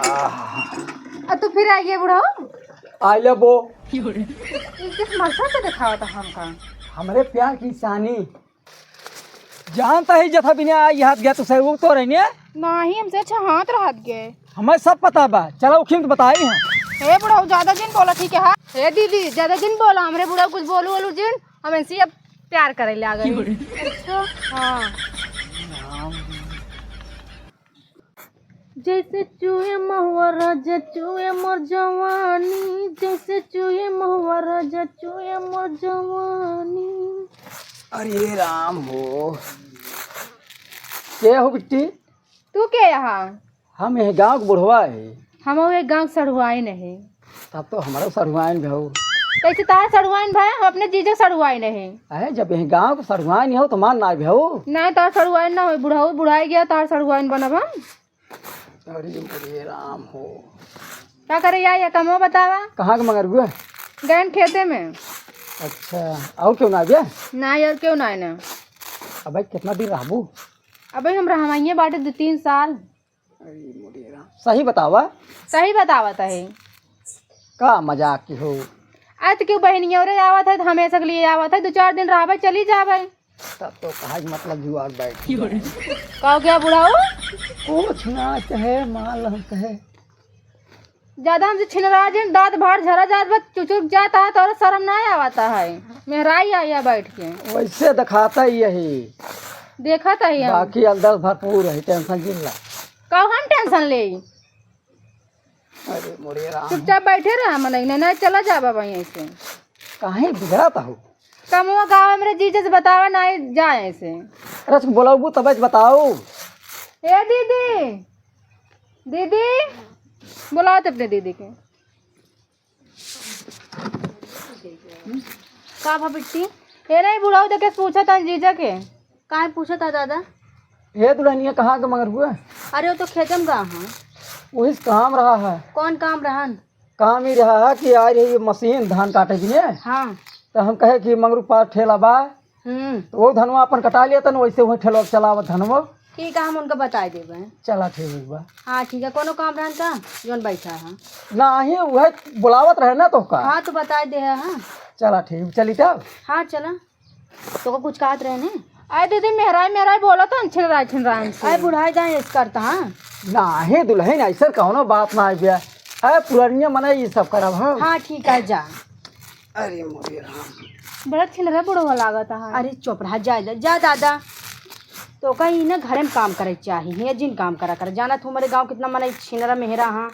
तो फिर आइए बुढ़ाओ। आई लो बो। किस मरसा से दिखावा था हमका? हमारे प्यार की निशानी जानता ही जथा बिना याद गया तो सही वो तो रहने नहीं, हमसे अच्छा हाथ रहत गए। हमें सब पता बा। चलो उखिम तो बताई हैं। हे बुढ़ाओ ज्यादा दिन बोला ठीक है। हाँ हे दीदी ज्यादा दिन बोला हमरे बुढ़ा कुछ बोलू बोलू जिन हम इनसे अब प्यार करे ले आ गए। अच्छा हाँ। जैसे चूहे महुआ राजा चूहे मोर जवानी, जैसे चूहे महुआ राजा चूहे मोर जवानी। अरे राम हो क्या हो बिट्टी? तू क्या यहाँ? हम यह गांव के बुढ़वा है। हम एक गांव सड़ुआई नहीं। तब तो हमारा सरुआइन भाऊ। कैसे तारा सड़ुआइन भाई? हम अपने जीजे सड़ुआई नहीं। अरे जब यह गांव के सरुआइन हो तो मान ना भाऊ। नहीं तार सड़ुआइन ना हो बुढ़ाऊ बुढ़ाई गया तार सड़ुआइन बनब हम। अरे राम हो क्या करे या कमो बतावा? कहाँ के मगर हुआ? गैन खेते में। अच्छा और क्यों ना गया? ना यार क्यों ना ना। अब भाई कितना दिन रहबू? अबे हम रहमाइए बाटे 2-3 साल। अरे मोरे राम सही बतावा। सही बतावत है। का मजाक की हो? आज तो क्यों बहनियों रे आवत है हमेशा के लिए आवत है 2-4 दिन रह चली जा भाई। तब तो कहा मतलब जुआर बैठ कहो क्या बुढ़ाऊ? कुछ ना कहे मान हम कहे ज्यादा हमसे छिनरा जिन दांत भाड़ झरा जात बस चुचुक जाता है तो शर्म ना आवता है। मेहराई आया बैठ के वैसे दिखाता ही यही देखा था ही हम। बाकी अंदर भरपूर है टेंशन जिल्ला। कहो हम टेंशन ले। अरे मोरे राम चुपचाप बैठे रहा मन नहीं चला जा बाबा यहीं से। काहे बिगड़ाता हो? कमुआ गाँव मेरे जीजे से बतावा ना जाए ऐसे। अरे बोलाऊ तब बताओ। ए दीदी दीदी बुलाओ तो अपने दीदी के। का भा बिट्टी? ये नहीं बुढ़ाओ देखे पूछा था जीजा के। काहे पूछा था दादा? ये दुल्हनिया कहाँ के मगर हुआ? अरे वो तो खेतम गया हाँ। वही काम रहा है। कौन काम रहन? काम ही रहा है कि आ रही मशीन धान काटे की ने। हाँ तो हम कहे कि मंगरू पास ठेला बा तो वो धनवा अपन कटा लिया था वैसे वही ठेला चलावा धनवा। ठीक है हम उनको बता देवे। चला ठीक बा। हाँ ठीक है कोनो काम रहन का जोन बैठा है ना ही वह बुलावत रहे ना तो का। हाँ तो बता दे। हाँ चला ठीक चली तब। हाँ चला तो कुछ कहत रहे ने। अरे दीदी मेहराई मेहराई बोला था छिनराई छिनराई से। अरे बुढ़ाई जाए इस करता। हाँ ना ही दुल्हन ऐसा कहो बात ना गया है पुरानिया मना ये सब करब हम। हाँ ठीक है जा। अरे मोरे राम बड़ा छिनरा बुढ़वा लागत है। अरे चुप रहा जा दादा तो कहीं ना घर में काम करे चाहिए जिन काम करा कर जाना तुम्हारे गांव कितना मना छिनरा मेहरा। हाँ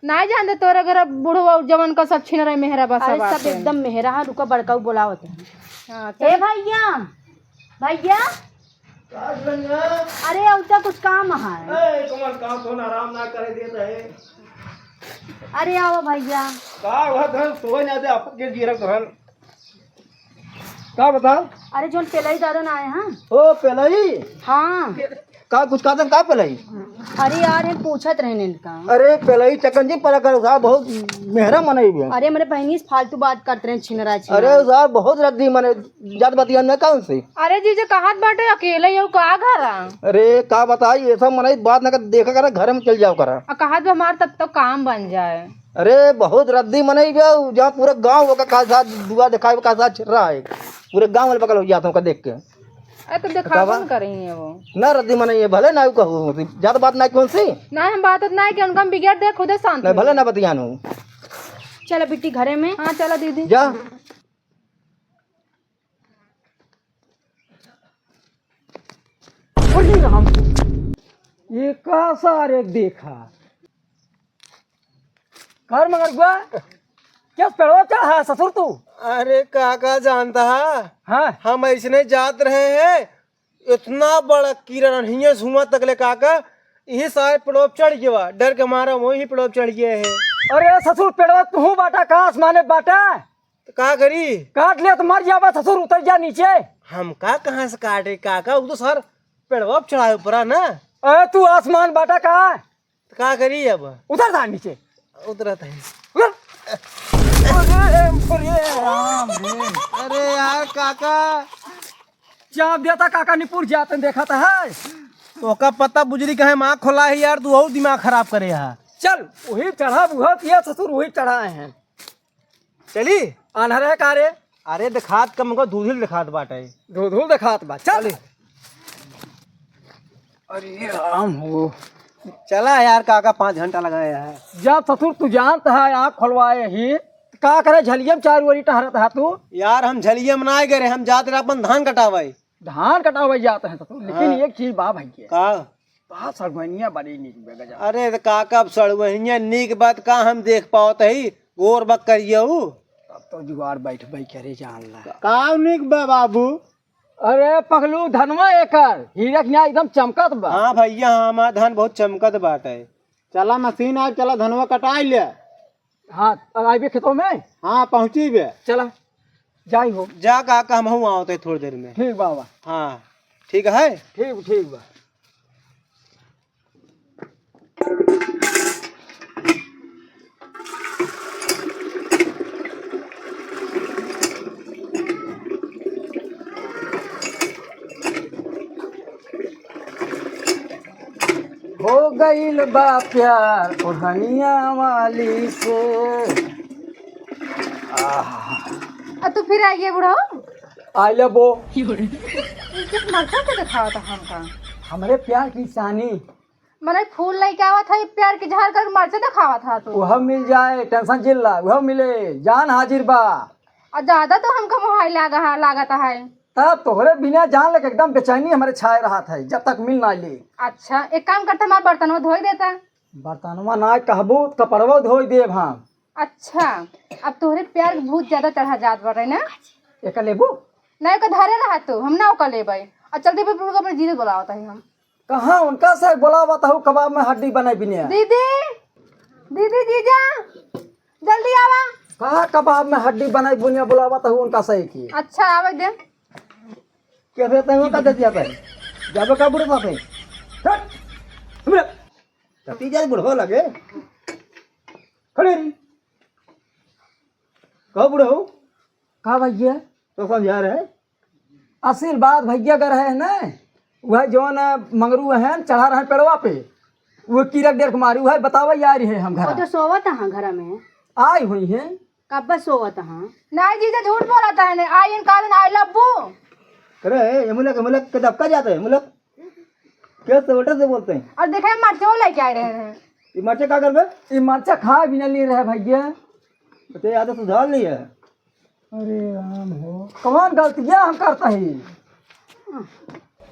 नहीं जानते तोरा घर बुढ़वा जवन का सब छिनरा मेहरा बस सब एकदम मेहरा। हाँ रुका बड़का बोलावत है। ए भैया भैया अरे औता कुछ काम है। काम तो आराम ना करे देता है। अरे आओ भैया का वह घर सोए ना दे आपके गिरक रहल का बता? अरे जोन पेलाई दादा ना आए। हाँ ओ पेलाई हाँ का कुछ का का पेलाई? अरे यार हम पूछत रहे इनका। अरे पेलाई चकंजी पर कर साहब बहुत मेहरा मनाई भी। अरे मेरे बहनी से फालतू बात करते रहे छिनरा। अरे साहब बहुत रद्दी मने जात बतिया में कौन सी? अरे जीजे कहात बाटे अकेले ही हो का घर आ? अरे का बताई ये सब मनाई बात ना कर देखा करा घर में चल जाओ करा। कहात हमार तब तो काम बन जाए। अरे बहुत रद्दी मनाई भी जहाँ पूरे गाँव का साथ दुआ दिखाए का साथ छिड़ रहा है पूरे गाँव वाले पकड़ हो जाता हूँ देख के। अरे तो दिखावा न करेंगे वो ना रद्दी मनाई है भले ना कहूँ ज्यादा बात ना कौन सी ना हम बात ना कि उनका बिगड़ दे खुद शांत नहीं भले ना बतियानू। चलो बिट्टी घरे में। हाँ चलो दीदी जा हम ये का सारे देखा कर मगर गुआ क्या पेड़वा चढ़ा है ससुर तू? अरे काका जानता है हाँ हम ऐसने जात रहे हैं इतना बड़ा कीड़ा हिया झुमा तकले काका यही सारे पेड़ों चढ़ गया डर के मारा वही पेड़ों चढ़ गए हैं। अरे ससुर पेड़वा तू बाटा का आसमाने बाटा तो का करी काट लिया तो मर जावा ससुर उतर जा नीचे। हम का कहाँ से काटे काका वो तो सर पेड़वा चढ़ाए ऊपर ना। अरे तू आसमान बाटा का तो का करी अब उतर जा नीचे उतरत है। उतर। अरे राम रे अरे यार काका चाप देता काका निपुर जाते देखा था है तो का पता बुजरी कहे माँ खोला है यार तू और दिमाग खराब करे है। चल वही चढ़ा बुहा किया ससुर वही चढ़ाए हैं। चली आन्हर है कारे अरे दिखात कम को दूधिल दिखात बाटे धूल दिखात बा चल। अरे राम हो चला यार काका 5 घंटा लगाया है। जब ससुर तू जानता है आँख खोलवाए ही का करे झलियम चार वरी टहरत है तू। यार हम झलिया मनाए गए हम जाते रहे अपन धान कटावे धान कटावे जाते हैं ससुर लेकिन एक चीज बा भैया का बा सगवनिया बड़ी नीक बेगजा। अरे तो काका अब सड़वहिया नीक बात का हम देख पाओ तही गोर बक करिए तब तो जुगाड़ बैठ बैठ करे जान ला का नीक बा बाबू। अरे पगलू धनवा एकर हीरक न्याय एकदम चमकत बा। हाँ भैया हाँ हमारा धान बहुत चमकत बाटे। चला मशीन आ चला धनवा कटाई ले। हाँ आइबे खेतों में। हाँ पहुँची बे चला जाई हो जा काका हम हूँ आओते थोड़ी देर में। ठीक बाबा हाँ ठीक है ठीक बा। हो गईल बा प्यार ओढ़निया वाली से। तू फिर आइए बुढ़ाओ आई लबो मरचा के दिखावा था हमका हमारे प्यार की निशानी मैंने फूल लेके आवा था प्यार की झाड़ कर मरचा दिखावा था तू वह मिल जाए टेंशन चिल्ला वह मिले जान हाजिर बा। और ज्यादा तो हमका मोबाइल लागत है। तब तोहरे बिना जान लगे एकदम बेचैनी हमारे छाए रहा था जब तक मिल ना ले। अच्छा एक काम करता हमारा बर्तन धोई देता। बर्तनवा ना कहबू कपड़वा धोई देव हम। अच्छा अब तोहरे प्यार के भूत ज्यादा चढ़ा जात बढ़ रहे ना एक लेबू नहीं का धरे रहा तू हम ना ओका लेबै और चलते पे अपने जीरे बुलावता है हम कहाँ उनका से बोलावा था कबाब में हड्डी बनाई बिने। दीदी दीदी जीजा जल्दी आवा। कहाँ कबाब में हड्डी बनाई बुनिया बुलावा था उनका सही की। अच्छा आवे दे कैसे तंग का दे दिया था जब का बुढ़वा पे तीजा बुढ़वा लगे खड़े रही कहो बुढ़ो कहा भैया तो समझा रहे आशीर्वाद भैया का रहे ना वह जौन मंगरू है चढ़ा रहे पेड़वा पे वो कीरक डेर मारी वह बतावा यार है हम घर तो सोवत हाँ घर में आई हुई है कब सोवत हाँ नहीं जीजा झूठ बोलता है ने आई इन कालन आई लब्बू करे ये मुलक के दबका जाते हैं मुलक क्या सवटा से बोलते हैं। और देखे मरचो लेके आए रहे हैं ये मर्चे का करबे ये मरचा खा भी न ले रहे भैया। तो ये आदत सुधार ली है। अरे राम हो कौन गलतियां हम करते हैं।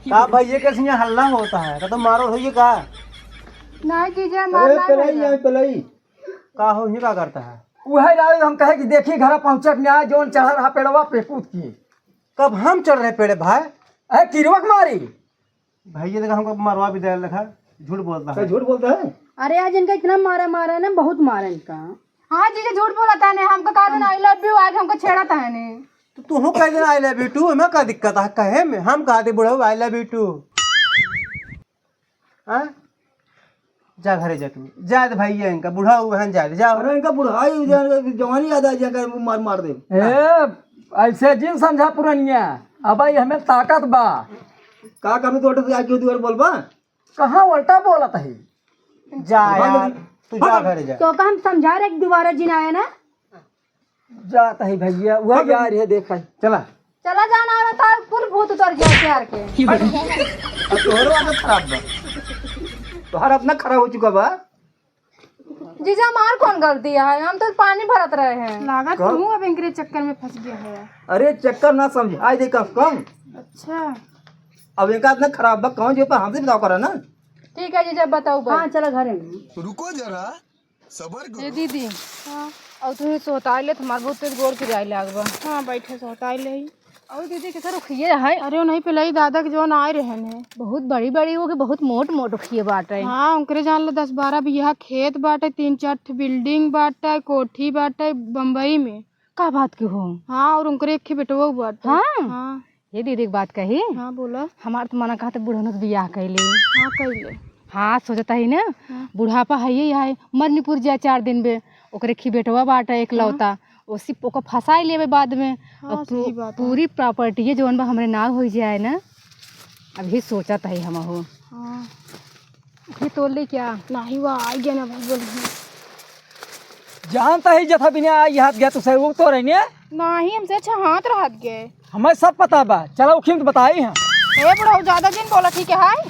का भैया के सिंह हल्ला होता है तो मारो होइए का नहीं जीजा अरे मारना पलाई पलाई का हो ये का करता है। वह राव हम कहे कि देखिए घर पहुंचक न्याय जौन चढ़ा रहा पेड़वा पे कूद की कब हम चढ़ रहे पेड़े भाई अरे किरवक मारी भैया देखा हमको मरवा भी दे रखा झूठ बोलता है। झूठ बोलता है। अरे आज इनका इतना मारा है ना बहुत मारा इनका। हाँ जीजा झूठ बोलता है ने हमको कहा था आई लव यू आज हमको छेड़ा था ने तो तू कह देना आई लव यू टू हमें का दिक्कत है कहे में हम कहा थे बुढ़ऊ आई लव यू टू। हाँ जा घरे जा तू जा भैया इनका बुढ़ा हुआ जा जा अरे इनका बुढ़ाई जवानी याद आ जाकर मार मार दे। ए ऐसे जिन समझा पुरनिया अब आई हमें ताकत बा का कभी तो से आके दीवार बोलबा कहाँ उल्टा बोलत है। जा यार तू जा घरे जा। तो हम समझा रहे दोबारा जिन आया ना जाता है भैया वह यार है देख चला चला जाना वाला था कुल भूत उतर गया प्यार के। तोहरो आदत खराब बा तोहर अपना खराब हो चुका बा। जीजा हमार कौन गलती है हम तो पानी भरत रहे हैं लागत तू अब इनके चक्कर में फंस गया है। अरे चक्कर ना समझाई दे कम कम। अच्छा अब इनका इतना खराब बा कौन जो पर हमसे बताओ करा ना। ठीक है जीजा बताओ। हाँ चलो घरे में रुको जरा सबर करो। ये दीदी हाँ और तू सोता ले तुम्हारे बहुत तेज गोर के जाए लागबा। हाँ बैठे सोता ले और दीदी के सर उखिए है। अरे नहीं पिलाई दादा के जौन आए रहे ने बहुत बड़ी बड़ी हो के बहुत मोट मोट उखिए बाटे। हाँ उनकरे जान लो 10-12 बीघा खेत बाटे 3-4 बिल्डिंग बाटे कोठी बाटे बम्बई में का बात की हो। हाँ और उनकरे एक बेटवा बाटे। हाँ ये दीदी की बात कही। हाँ बोला हमार तो मना कहा बुढ़ा बियाह कैले। हाँ कैले हाँ सोचता ही ना बुढ़ापा है ही है मरनीपुर जाए 4 दिन में ओकरे खी बेटवा बाटे एक लौता उसी ओका फंसा लेवे बाद में। हाँ, पूरी प्रॉपर्टी जौन बा हमरे नाव हो जाए ना अभी सोचत है हम हो। हाँ। ये तोड़ ले क्या नहीं हुआ आ गया ना बोल जानता ही जथा बिना हाथ गया तो सही वो तो रही नहीं हमसे अच्छा हाथ रहत गए हमें सब पता बा चलो उखिम तो बताई हैं हे बुढ़ऊ ज्यादा दिन बोला ठीक है हाय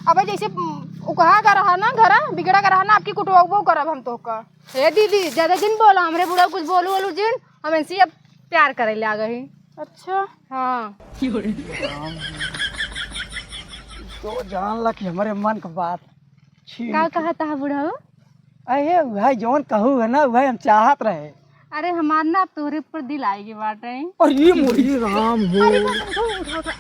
अब जैसे उ कहा का रहा ना घर बिगड़ा का रहा ना आपकी कुटवाऊ करब हम तो का हे दीदी ज्यादा दिन बोला हमरे बुढ़ऊ कुछ बोलू बोलू जिन हम इनसे अब प्यार करे ले आ गए अच्छा हाँ तो जान ला कि हमारे मन का बात का कहा था बुढ़ऊ अरे वह जौन कहू है ना वह हम चाहत रहे अरे हमार ना अब तोरे पर दिल आएगी बाटे अरे मोरी राम हो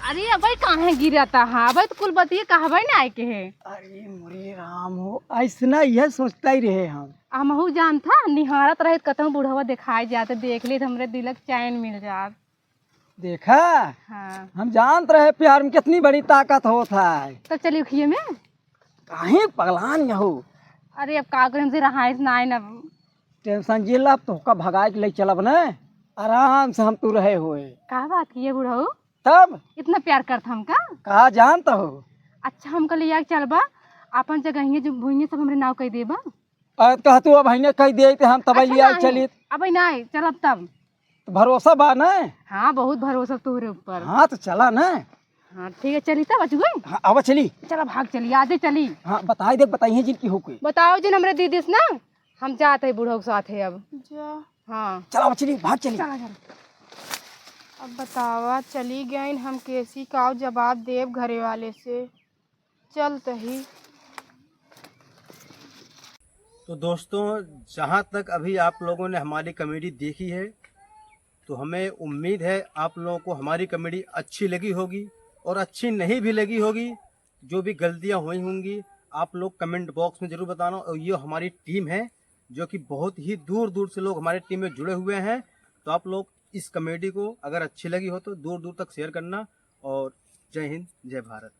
अरे अब कहाँ गिरता हाँ भाई तो कुल बतिए कहा भाई ना आए के है अरे मोरी राम हो ऐसा यह सोचता ही रहे हम हमहू जान था निहारत रहे कतहु बुढ़वा दिखाई जाते देख ली तो हमरे दिलक चैन मिल जात देखा हाँ हम जानते रहे प्यार में कितनी बड़ी ताकत होता है तो चलिए खिए में काहे पगलान यहो अरे अब का करे हमसे रहाइश ना आए ना टेंशन जिला तो का भगाए के ले चलब न आराम से हम तू रहे हुए का बात किए बुढ़ऊ तब इतना प्यार करता हमका कहा जानता हो अच्छा हमका ले आके चलबा अपन जगह जो भूइए सब हमरे नाव कह देबा कह तू अब हने कह दिए हम तब लिया चली अब नहीं चलब तब तो भरोसा बा न हाँ बहुत भरोसा तोहरे ऊपर हाँ तो चला न हाँ ठीक है चली तब अचुए हाँ अब चली चलो भाग चली आजे चली हाँ बताई दे बताइए जिनकी हो कोई बताओ जिन हमरे दीदी से ना हम जाते हैं बूढ़ों के साथ है अब हाँ चला चली भाग चली अब बतावा चली गई हम कैसी का जवाब देव घरे वाले से चलते ही तो दोस्तों जहाँ तक अभी आप लोगों ने हमारी कॉमेडी देखी है तो हमें उम्मीद है आप लोगों को हमारी कॉमेडी अच्छी लगी होगी और अच्छी नहीं भी लगी होगी जो भी गलतियाँ हुई होंगी आप लोग कमेंट बॉक्स में ज़रूर बताना। और ये हमारी टीम है जो कि बहुत ही दूर दूर से लोग हमारी टीम में जुड़े हुए हैं। तो आप लोग इस कॉमेडी को अगर अच्छी लगी हो तो दूर दूर तक शेयर करना। और जय हिंद जय भारत।